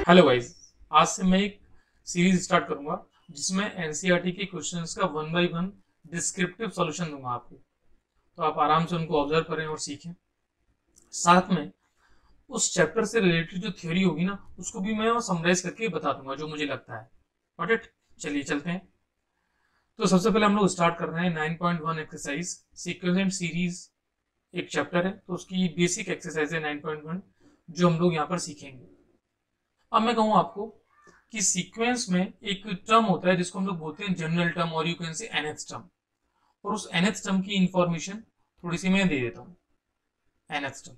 Hello guys, आज से मैं एक सीरीज स्टार्ट करूंगा जिसमें एनसीईआरटी के क्वेश्चंस का one by one descriptive solution दूंगा आपको। तो आप आराम से उनको ऑब्जर्व करें और सीखें। साथ में उस चैप्टर से रिलेटेड जो थ्योरी होगी ना, उसको भी मैं समराइज करके बता दूंगा जो मुझे लगता है। Got it? चलिए चलते हैं। तो सबसे पहले हम लोग स्टार्ट कर रहे हैं 9.1 एक्सरसाइज सीक्वेंस एंड सीरीज। एक चैप्टर है तो उसकी बेसिक एक्सरसाइज है 9.1 जो हम लोग यहाँ पर सीखेंगे। अब मैं कहूँ आपको कि सीक्वेंस में एक टर्म होता है जिसको हम लोग बोलते हैं जनरल टर्म, और यू कैन से nth टर्म। और उस nth टर्म की इंफॉर्मेशन थोड़ी सी मैं दे देता हूँ। nth term,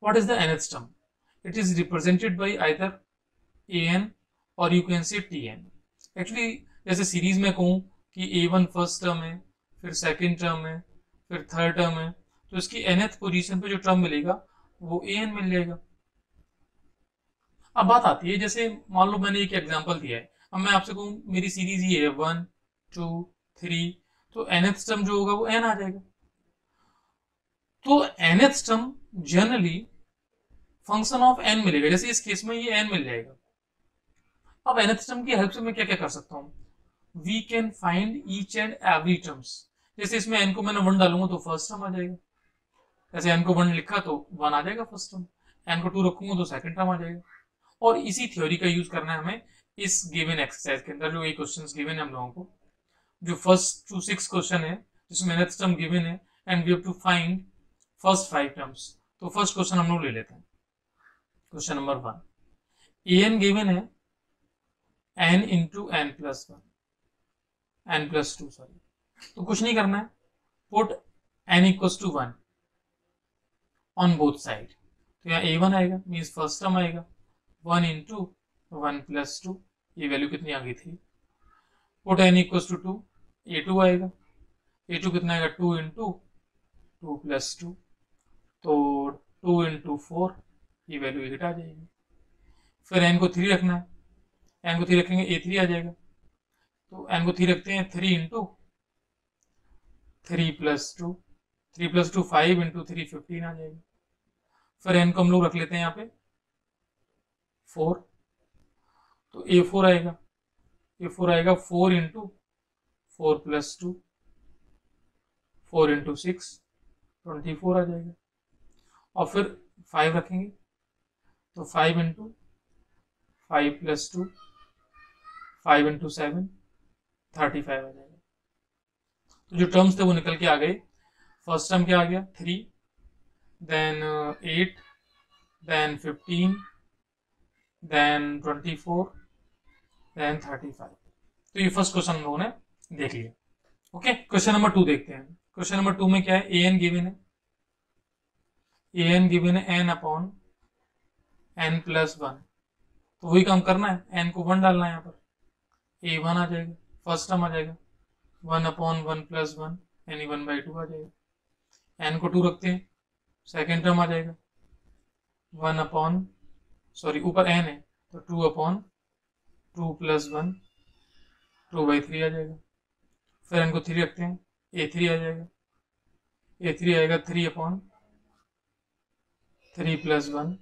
what is the nth term? It is represented by either an और यू कैन से tn। एक्चुअली जैसे सीरीज में कहूँ कि a1 फर्स्ट टर्म है, फिर सेकेंड टर्म है, फिर थर्ड टर्म है, तो इसकी nth पोजीशन पे जो टर्म मिलेगा वो an मिल जाएगा। अब बात आती है, जैसे मान लो मैंने एक एग्जांपल दिया है। अब मैं आपसे कहूँ मेरी सीरीज ये है 1 2 3, तो nth टर्म जो होगा वो n आ जाएगा। तो nth term generally function of n मिलेगा, जैसे इस केस में ये n मिल जाएगा। अब nth टर्म की हेल्प से मैं क्या क्या कर सकता हूँ? We can find each and every terms. जैसे इसमें n को मैंने 1 डालूंगा तो फर्स्ट टर्म आ जाएगा। जैसे n को 1 लिखा तो 1 आ जाएगा फर्स्ट टर्म। n को 2 रखूंगा तो सेकंड टर्म आ जाएगा। और इसी थ्योरी का यूज करना है हमें इस गिवन एक्सरसाइज के अंदर। जो ये क्वेश्चंस गिवन है हम लोगों को, जो फर्स्ट टू 6 क्वेश्चन है जिसमें nth टर्म गिवन है and we have to find first 5 terms. तो फर्स्ट क्वेश्चन हम लोग ले लेते हैं। क्वेश्चन नंबर 1, an गिवन है n into n plus one, n plus two sorry. तो कुछ नहीं करना है, put n equals to 1 on both side. तो यहाँ a1 आएगा, मीन्स फर्स्ट टर्म आएगा 1 इंटू 1 प्लस 2, ये वैल्यू कितनी आ गई थी। Put n equals to 2, a2 आएगा, a2 कितना आएगा 2 इंटू 2 प्लस 2, तो 2 इंटू 4, ये वैल्यू 8 आ जाएगी। फिर n को 3 रखना है, n को 3 रखेंगे a3 आ जाएगा। तो n को 3 रखते हैं 3 इंटू 3 प्लस 2, 3 प्लस 2 5 इंटू 3 15 आ जाएगा। फिर n को हम लोग रख लेते हैं यहाँ पे 4, तो a4 आएगा, a4 आएगा 4 इंटू 4 प्लस 2, 4 इंटू 6 24 आ जाएगा। और फिर 5 रखेंगे तो 5 इंटू 5 प्लस 2, 5 इंटू 7 35 आ जाएगा। तो जो टर्म्स थे वो निकल के आ गए। फर्स्ट टर्म क्या आ गया 3, देन 8, देन 15, देन 24, देन 35। तो ये फर्स्ट क्वेश्चन हम लोगों ने देख लिया। ओके, क्वेश्चन नंबर 2 देखते हैं। क्वेश्चन नंबर 2 में क्या है, an गिवन है, an गिवन है n अपॉन n प्लस 1। तो वही काम करना है, n को 1 डालना है यहाँ पर, a1 आ जाएगा, फर्स्ट टर्म आ जाएगा 1 अपॉन 1 प्लस 1 यानी 1/2 आ जाएगा। n को 2 रखते हैं, सेकेंड टर्म आ जाएगा 1 अपॉन सॉरी ऊपर n है तो 2 अपॉन 2 प्लस 1 2/3 आ जाएगा। फिर n को 3 रखते हैं, a3 आ जाएगा, a3 आएगा 3 अपॉन 3 प्लस 1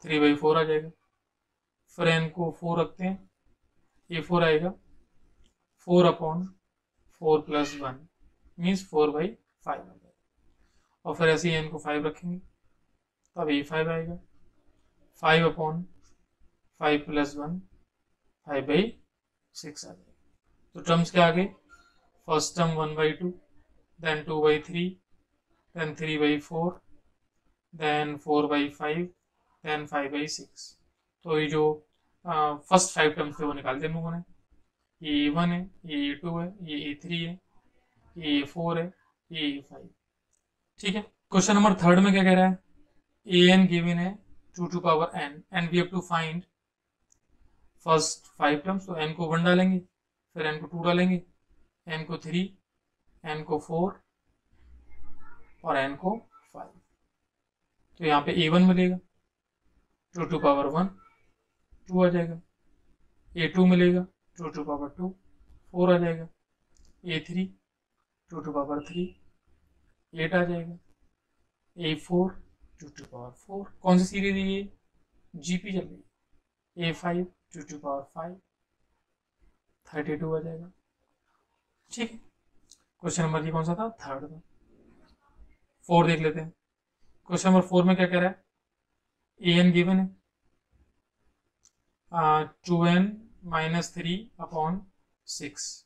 3/4 आ जाएगा। फिर n को 4 रखते हैं, a4 आएगा 4 अपॉन 4 प्लस 1 मीन्स 4/5 आ जाएगा। और फिर ऐसे ही n को 5 रखेंगे तब a5 आएगा 5 अपॉन 5 प्लस 1 5/6 आ जाएगा। तो टर्म्स क्या आ गए, first term 1/2, then 2/3, then 3/4, then 4/5, then 5/6। तो ये जो फर्स्ट 5 टर्म्स थे वो निकाल दिए हम लोगों ने। ये a1 है, ये a2 है, ये a3 है, ये a4 है, ये a5। ठीक है, क्वेश्चन नंबर 3 में क्या कह रहा है, an गिवन है 2 to power n and we have to find first 5 terms. तो n को 1 डालेंगे, फिर n को 2 डालेंगे, n को 3, n को 4 और n को 5। तो यहाँ पे a1 मिलेगा 2 टू पावर 1 2 आ जाएगा, a2 मिलेगा 2 टू पावर 2 4 आ जाएगा, a3 2 टू पावर 3 8 आ जाएगा, a4 2 टू पावर 4। कौन सी सीरीज है ये, जीपी चल रही है। A5 टू टू पावर 5 32 आ जाएगा। ठीक है, क्वेश्चन नंबर ये कौन सा था, थर्ड था। 4 देख लेते हैं। क्वेश्चन नंबर 4 में क्या कह रहा है, ए एन गिवन है 2n माइनस 3 अपॉन 6,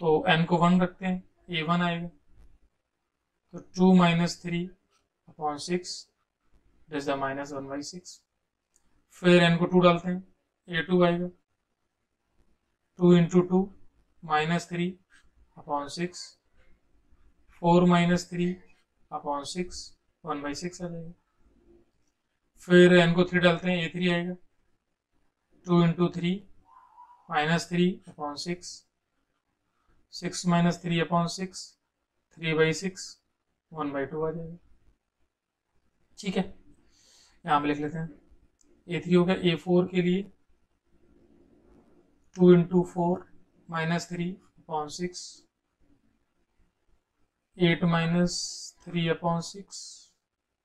तो n को 1 रखते हैं, a1 आएगा, तो 2 minus 3 upon 6 is the minus 1/6। फिर n को 2 डालते हैं, a2 आएगा, 2 into 2 minus 3 upon 6, 4 minus 3 upon 6 1/6 आ जाएगा। फिर n को 3 डालते हैं, a3 आएगा, 2 into 3 minus 3 upon 6, 6 minus 3 upon 6 3/6 1/2 आ जाएगा। ठीक है, यहाँ पे लिख लेते हैं, a3 हो गया। a4 के लिए 2 into 4 minus 3 upon 6, 8 minus 3 upon 6,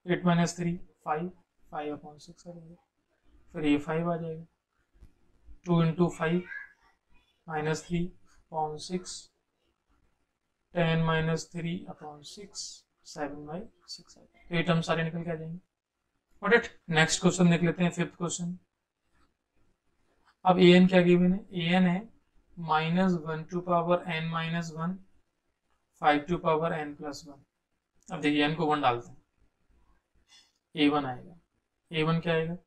8 minus 3 5 5 upon 6 आ जाएगा। फिर a5 आ जाएगा, 2 into 5 minus 3 upon 6, 10 minus 3 upon 6 7/6 आ जाएगा। तो ये टर्म सारे निकल के आ जाएंगे। Got it? नेक्स्ट क्वेश्चन देख लेते हैं, फिफ्थ क्वेश्चन। अब ए एन क्या गिवन है, ए एन है -1 to power n minus 1 5 to power n plus 1। अब देखिए n को 1 डालते हैं, a1 आएगा, a1 क्या आएगा,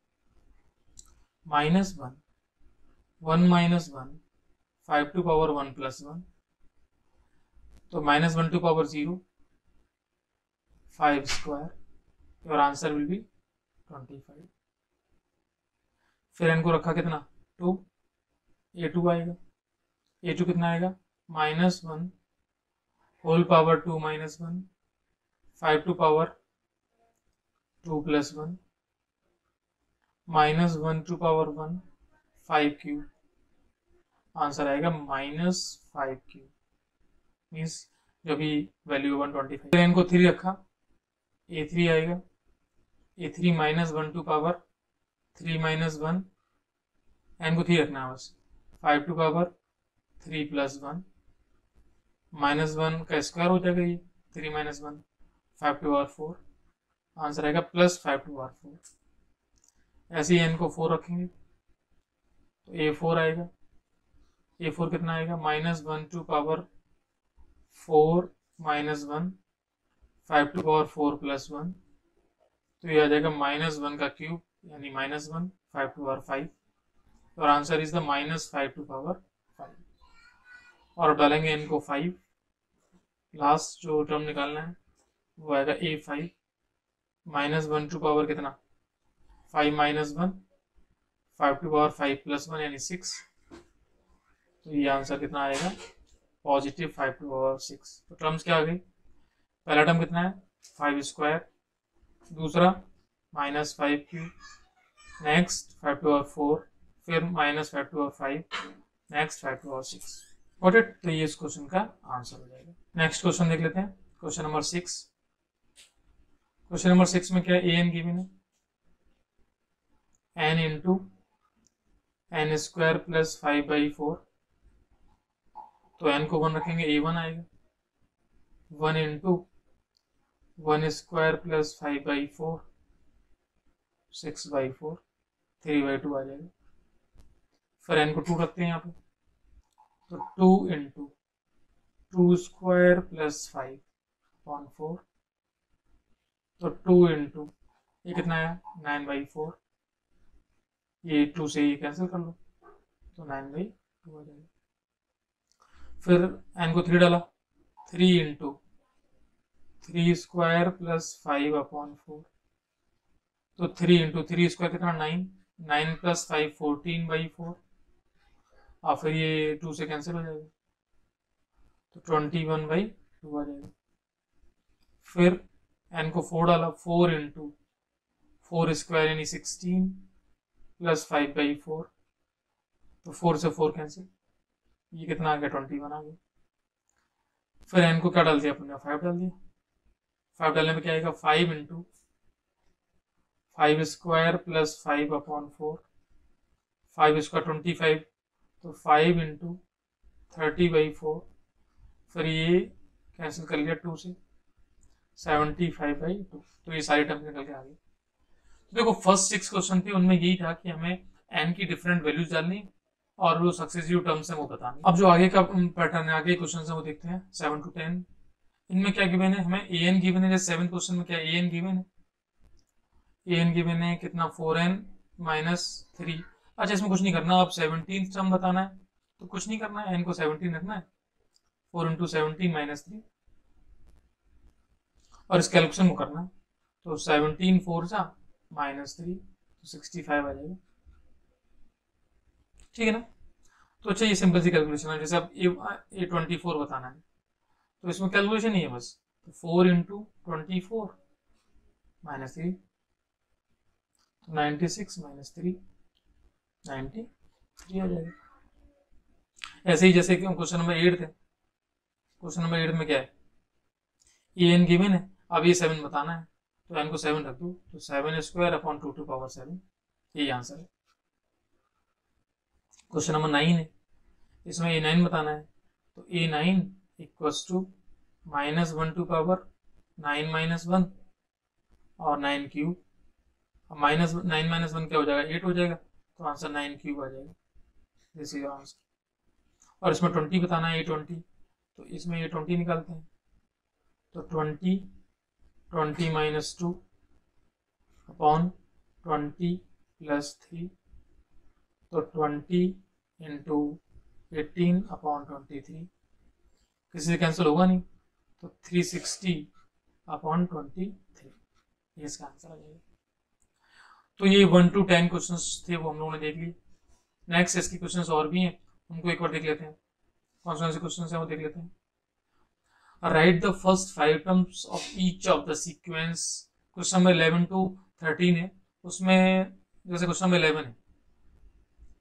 -1 1 माइनस 1 5 टू पावर 1 प्लस 1, तो -1 to power 0 5 square, your answer will be 25। फिर n को रखा कितना 2, a2 आएगा, a2 कितना आएगा, -1 whole power 2 minus 1 5 to power 2 plus 1 -1 to power 1 5 cube, answer आएगा -5 क्यूब, मीन्स जो भी वैल्यू 125। फिर n को 3 रखा, a3 आएगा, a3 -1 to power 3 minus 1, n को 3 रखना है बस, 5 टू पावर 3 प्लस 1, -1 का स्क्वायर हो जाएगा, ये 3 माइनस 1 5 टू पावर 4, आंसर आएगा +5 टू पावर 4। ऐसे ही n को 4 रखेंगे, तो a4 आएगा, a4 कितना आएगा, -1 to power 4 minus 1 5 to power 4 plus 1, तो ये आ जाएगा -1 का क्यूब, यानी -1 5 टू पावर 5, और answer is the -5 to power 5। और अब डालेंगे n को 5, लास्ट जो टर्म निकालना है वो आएगा a5 -1 टू पावर कितना 5 माइनस 1 5 टू पावर 5 प्लस 1 यानी 6, तो ये आंसर कितना आएगा, पॉजिटिव 5 टू पावर 6। तो टर्म्स क्या आ गई, पहला टर्म कितना है 5 स्क्वायर, दूसरा -5 क्यूब, नेक्स्ट 5 टू पावर 4, फिर -5 to power 5, next 5 to power 6। Got it? तो ये इस क्वेश्चन का आंसर हो जाएगा। नेक्स्ट क्वेश्चन देख लेते हैं, क्वेश्चन नंबर 6। क्वेश्चन नंबर 6 में क्या है, ए एन गिवन है n into n square plus 5/4, तो n को 1 रखेंगे, a1 आएगा, 1 इंटू 1 स्क्वायर प्लस 5/4 6/4 3/2 आ जाएगा। फिर n को 2 रखते हैं यहाँ पे, तो 2 इंटू 2 स्क्वायर प्लस 5/4, तो 2 इंटू ये कितना है 9/4, ये 2 से ये कैंसिल कर लो, तो 9/2 आ जाएगा। फिर n को 3 डाला, 3 इंटू 3 स्क्वायर प्लस 5/4, तो 3 इंटू 3 स्क्वायर कितना 9, 9 प्लस 5 14/4, और फिर ये 2 से कैंसिल हो जाएगा, तो 21/2 आ जाएगा। फिर n को 4 डाला, 4 इंटू 4 स्क्वायर यानी 16 प्लस 5/4, तो 4 से 4 कैंसिल, ये कितना आ गया 21 आ गया। फिर n को क्या डाल दिया अपने 5 डाल दिया, 5 डालने में क्या आएगा 5 इंटू 5 स्क्वायर प्लस 5/4, 5 इसका 25, तो 5 इंटू 30/4, फिर ये कैंसिल कर लिया 2 से, 75/2, तो ये सारी टर्म निकल के आ गई। तो देखो फर्स्ट 6 क्वेश्चन थे उनमें यही था कि हमें एन की डिफरेंट वैल्यूज डालनी और वो सक्सेसिव टर्म्स है वो बतानी। अब जो आगे का पैटर्न है, आगे क्वेश्चन है वो देखते हैं 7 to 10। इनमें क्या गिवन है, हमें ए एन गिवन है, जैसे 7 क्वेश्चन में क्या ए एन गिवन है, ए एन गिवन है कितना 4n-3। अच्छा इसमें कुछ नहीं करना, अब 17 टर्म बताना है, तो कुछ नहीं करना है, एन को 17 रखना है, 4 इंटू 17-3, और इस कैलकुलेशन को करना है, तो 17 4 जा -3, तो 65 आ जाएगा। ठीक है ना। तो अच्छा ये सिंपल सी कैलकुलेशन है, जैसे अब A24 बताना है, तो इसमें कैलकुलेशन ही है बस, तो 4 इंटू 24 -3, तो 96 -3 93 आ जाएगा। ऐसे ही जैसे कि क्वेश्चन नंबर 8 थे, क्वेश्चन नंबर 8 में क्या है, ये एन गिवन है, अब ये 7 बताना है, तो एन को 7 रख दो, तो 7² यही आंसर है। क्वेश्चन नंबर 9 है, इसमें A9 बताना है, तो A9 = -1/9 - 1 और 9³ अब -9 - 1 क्या हो जाएगा, 8 हो जाएगा, तो आंसर 9³ आ जाएगा, दिस इज आंसर। और इसमें 20 बताना है, A20, तो इसमें A20 निकालते हैं, तो 20 - 2 अपॉन 20 + 3, तो 20 इंटू 18/23, किसी से कैंसिल होगा नहीं, तो 360/23, ये इसका आंसर आ जाएगा। तो ये 1 to 10 क्वेश्चन थे वो हम लोगों ने देख लिए। नेक्स्ट इसके क्वेश्चन और भी हैं, उनको एक बार देख लेते हैं, कौन से क्वेश्चन है वो देख लेते हैं। Right the first 5 terms of each of the sequence, question number 11 to 13 है, उसमें जैसे क्वेश्चन नंबर 11 है,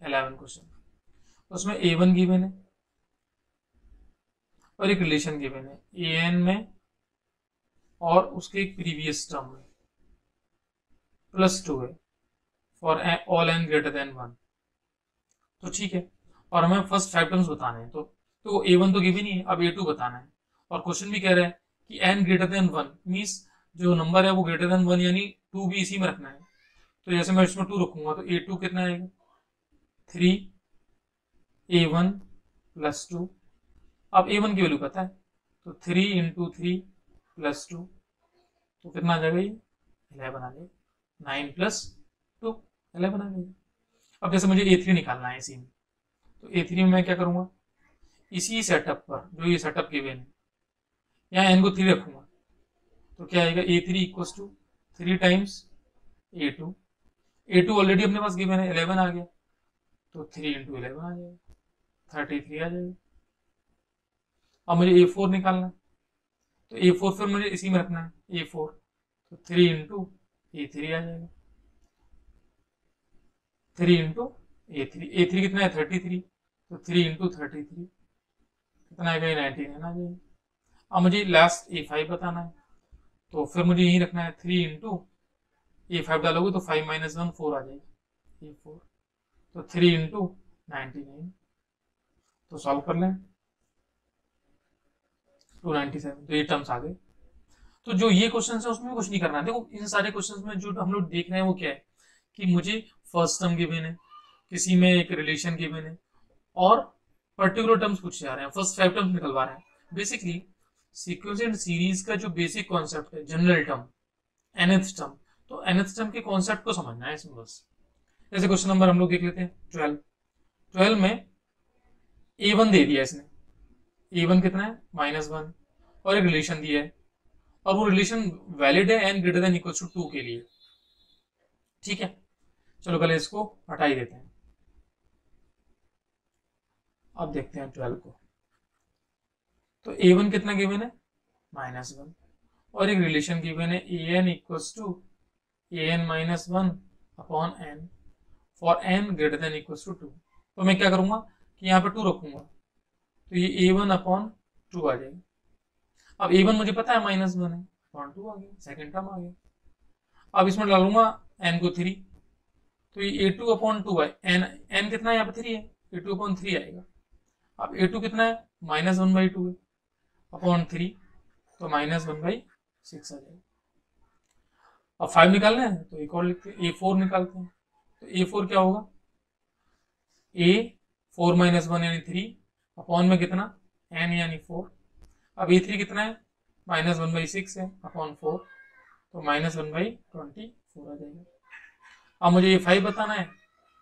11 क्वेश्चन, उसमें A1 गिवन है और एक रिलेशन गिवन है AN में और उसके एक प्रीवियस टर्म में, +2 है फॉर ऑल n > 1, तो ठीक है। और हमें फर्स्ट 5 टर्म्स बताने हैं, तो A1 तो गिवन ही है, अब A2 बताना है, और क्वेश्चन भी कह रहा है कि n > 1 मीन्स जो नंबर है वो >1 यानी 2 भी इसी में रखना है, तो जैसे मैं इसमें 2 रखूंगा तो A2 कितना आएगा, 3A1 + 2। अब A1 की वैल्यू पता है, तो 3 इंटू 3 + 2, तो कितना आ जाएगा, ये 11 आ जाएगा, 9 + 2 11 आ जाएगा। अब जैसे मुझे A3 निकालना है इसी में, तो A3 में मैं क्या करूंगा, इसी सेटअप पर जो ये सेटअप गिवन है, यहाँ n को 3 रखूंगा, तो क्या आएगा, A3 = 3 times A2, A2 already अपने पास गिवन है 11 आ गया, तो 3 इंटू 11 आ जाएगा, 33 आ जाएगा। अब मुझे A4 निकालना है, तो A4 फिर मुझे इसी में रखना है A4, तो 3 इंटू A3 आ जाएगा, 3 इंटू A3 कितना है 33, तो 3 इंटू 33 कितना आएगा, 99 आ जाएगा। अब मुझे लास्ट A5 बताना है, तो फिर मुझे यही रखना है 3 इंटू A5 डालोगे तो 5 - 1 4 आ जाएगा A4, तो 3 इंटू 99, तो सॉल्व कर लें 297, तो ये टर्म्स आ गए। तो जो ये क्वेश्चन है उसमें कुछ नहीं करना है। देखो इन सारे क्वेश्चन में जो हम लोग देख रहे हैं वो क्या है कि मुझे फर्स्ट टर्म गिवन है, किसी में एक रिलेशन गिवन है और पर्टिकुलर टर्म्स पूछे जा रहे हैं, फर्स्ट 5 टर्म्स निकलवा रहे हैं। बेसिकली सीक्वेंस एंड सीरीज का जो बेसिक कॉन्सेप्ट है, जनरल टर्म, nth टर्म, तो nth टर्म के कॉन्सेप्ट को समझना है इसमें बस। जैसे क्वेश्चन नंबर हम लोग देख लेते हैं 12 में A1 दे दिया इसने, A1 कितना है -1 और एक रिलेशन दिया है और वो रिलेशन वैलिड है n > 2 के लिए, ठीक है। चलो पहले इसको हटा ही देते हैं, अब देखते हैं 12 को। तो A1 कितना गिवन है -1 और एक रिलेशन गिवन है AN = AN - 1/n for n > 2। तो मैं क्या करूंगा कि यहाँ पे 2 रखूंगा, तो ये A1/2 आ जाएगा। अब A1 मुझे पता है -1 है, 2 आ गया, सेकेंड टर्म आ गया। अब इसमें डालूंगा n को 3, तो ये A2/2 है, n कितना है यहाँ पे 3 है, A2/3 आएगा। अब A2 कितना है -1/2 है अपॉन 3, तो -1/6 आ जाएगा। अब 5 निकालना है तो एक और लिखते हैं, A4 निकालते हैं। तो A4 क्या होगा, A4 - 1 यानी 3 अपॉन में कितना n यानी 4। अब A3 कितना है -1/6 है अपॉन 4, तो -1/24 आ जाएगा। अब मुझे A5 बताना है,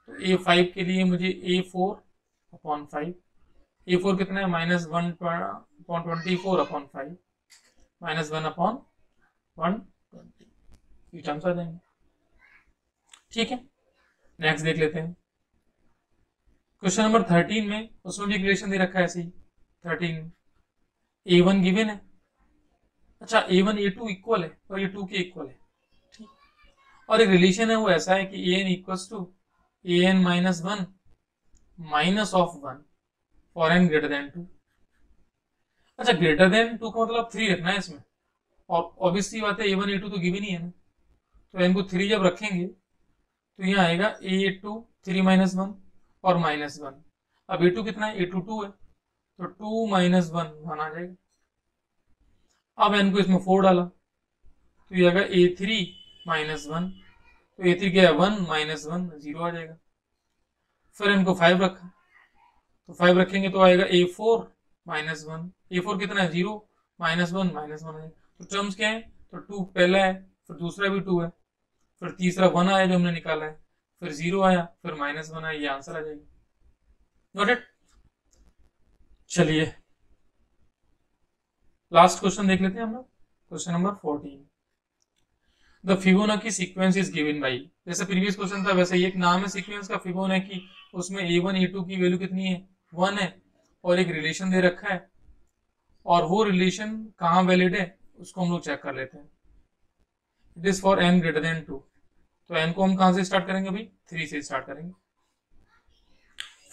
तो A5 के लिए मुझे A4/5, A4 कितना है -1/24 अपॉन 5, -1/120, ये टर्म्स आ जाएंगे। ठीक है, नेक्स्ट देख लेते हैं क्वेश्चन नंबर 13 में, उसमें भी रिलेशन दे रखा है ऐसे ही। 13 में A1 गिवन है, अच्छा A1 A2 इक्वल है और ये 2 के इक्वल है, ठीक। और एक रिलेशन है वो ऐसा है कि AN equals to AN -1 minus of 1 for n greater than 2। अच्छा, ग्रेटर देन 2 का मतलब 3 रखना है इसमें, और ऑब्वियसली बात है A1 A2 तो गिवन ही है ना, तो n को 3 जब रखेंगे तो यहाँ आएगा A2 3 - 1 और -1। अब A2 कितना है, A2 2 है, तो 2 - 1 1 आ जाएगा। अब n को इसमें 4 डाला तो ये आएगा A3 -1, तो A3 क्या है 1 - 1 0 आ जाएगा। फिर n को 5 रखा, तो 5 रखेंगे तो आएगा A4 -1, A4 कितना है 0 -1 -1 आएगा। तो टर्म्स क्या है, तो 2 पहला है, फिर दूसरा भी 2 है, फिर तीसरा 1 आया जो हमने निकाला है, फिर 0 आया, फिर -1 आया, ये आंसर आ जाएगा। Got it. चलिए लास्ट क्वेश्चन देख लेते हैं हम लोग, question number 14। The Fibonacci sequence is given by, जैसे प्रीवियस क्वेश्चन था वैसे ही एक नाम है सीक्वेंस का फिबोनाची, उसमें A1 A2 की वैल्यू कितनी है 1 है, और एक रिलेशन दे रखा है, और वो रिलेशन कहाँ वैलिड है उसको हम लोग चेक कर लेते हैं। It is for n greater than 2, तो n को हम कहां से स्टार्ट करेंगे भाई, 3 से स्टार्ट करेंगे।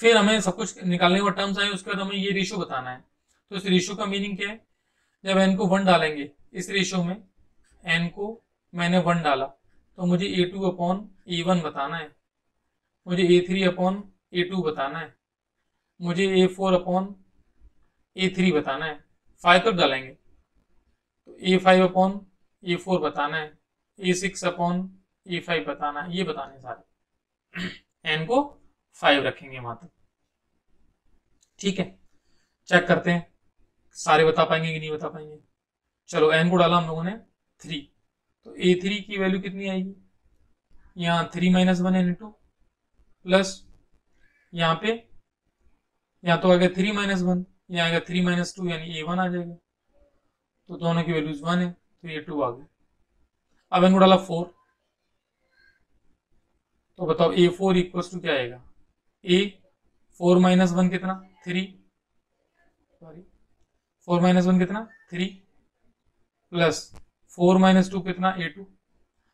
फिर हमें सब कुछ निकालने के बाद टर्म्स आए, उसके बाद हमें ये रेशियो बताना है। तो इस रेशियो का मीनिंग क्या है, जब n को 1 डालेंगे इस रेशियो में, n को मैंने 1 डाला तो मुझे A2/A1 बताना है, मुझे A3/A2 बताना है, मुझे A4/A3 बताना है। 5 कब डालेंगे, तो A5/A4 बताना है, A6/A5 बताना है, ये बताने सारे। n को 5 रखेंगे वहां तक, ठीक है। चेक करते हैं सारे बता पाएंगे कि नहीं बता पाएंगे। चलो n को डाला हम लोगों ने 3, तो A3 की वैल्यू कितनी आएगी, यहाँ 3 - 1 यानी 2, प्लस यहाँ पे यहाँ तो आएगा 3 - 1, यहाँ आएगा 3 - 2 यानी A1 आ जाएगा, तो दोनों की वैल्यूज 1 है, तो ये 2 आ गई। अब n को डाला 4, तो बताओ A4 इक्वल्स टू क्या आएगा, A4 - 1 कितना 3, सॉरी 4 - 1 कितना 3, प्लस 4 - 2 कितना A2।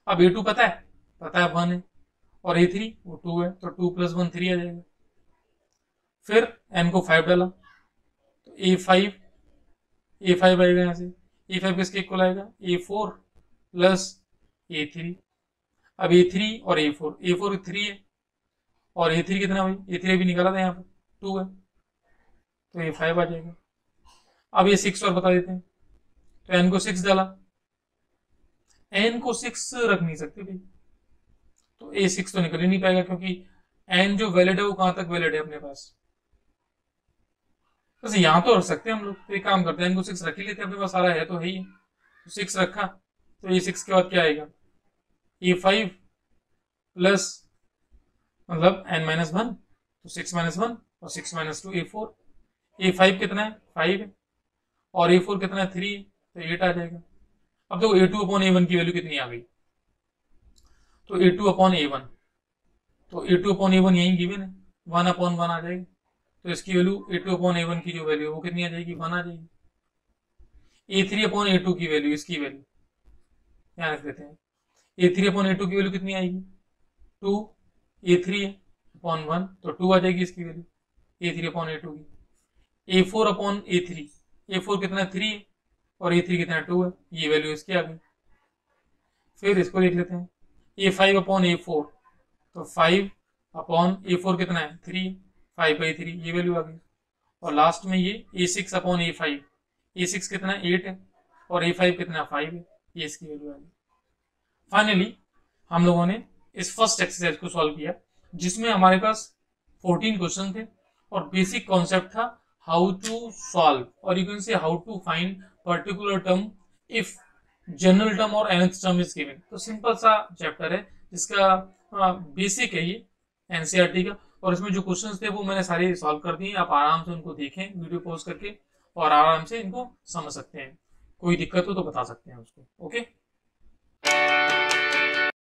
अब A2 पता है 1 है, और A3 वो 2 है, तो 2 + 1 3 आ जाएगा। फिर n को 5 डाला तो A5 आएगा, यहाँ से A5 किसके इक्वल आएगा, A4 + A3। अब A3 और A4 3 है, और A3 कितना भाई, A3 भी निकाला था यहाँ पे 2 है, तो A5 आ जाएगा। अब ये 6 और बता देते हैं, तो n को 6 डाला, n को 6 रख नहीं सकते भाई, तो A6 तो निकल ही नहीं पाएगा, क्योंकि n जो वैलिड है वो कहां तक वैलिड है अपने पास, बस यहाँ तो रख सकते हैं हम लोग। तो एक काम करते हैं, n को 6 रख ही लेते हैं, अपने पास सारा है तो है ही, तो 6 रखा, तो A6 के बाद क्या आएगा, A5 प्लस मतलब n - 1, तो 6 - 1 और 6 - 2 A4। A5 कितना है 5 है, और A4 कितना है 3 है, तो 8 आ जाएगा। अब देखो A2/A1 की वैल्यू कितनी आ गई, तो A2/A1, तो A2/A1 यही गिवन है 1/1 आ जाएगी, तो इसकी वैल्यू A2/A1 की जो वैल्यू है वो कितनी आ जाएगी 1 आ जाएगी। A3/A2 की वैल्यू, इसकी वैल्यू यहाँ रख देते हैं, A3/A2 की वैल्यू कितनी आएगी 2, A3/1 तो 2 आ जाएगी इसकी वैल्यू A3/A2 की। A4/A3, A4 कितना 3 है और A3 कितना 2 है, ये वैल्यू इसकी आ गई। फिर इसको देख लेते हैं A5/A4, तो 5/A4 कितना है 3, 5/3 ये वैल्यू आ गई। और लास्ट में ये A6/A5, A6 कितना है 8 है और A5 कितना है 5 है, ये इसकी वैल्यू आ गई। फाइनली हम लोगों ने इस फर्स्ट एक्सरसाइज को सॉल्व किया जिसमें हमारे पास 14 क्वेश्चन थे और बेसिक कॉन्सेप्ट था हाउ टू सॉल्व और you can say how to find particular term if general term और nth टर्म इज गिवन। तो सिंपल सा चैप्टर है जिसका बेसिक है ये एनसीईआरटी का, और इसमें जो क्वेश्चंस थे वो मैंने सारे सॉल्व कर दिए। आप आराम से उनको देखें वीडियो पॉज करके और आराम से इनको समझ सकते हैं। कोई दिक्कत हो तो बता सकते हैं उसको। ओके।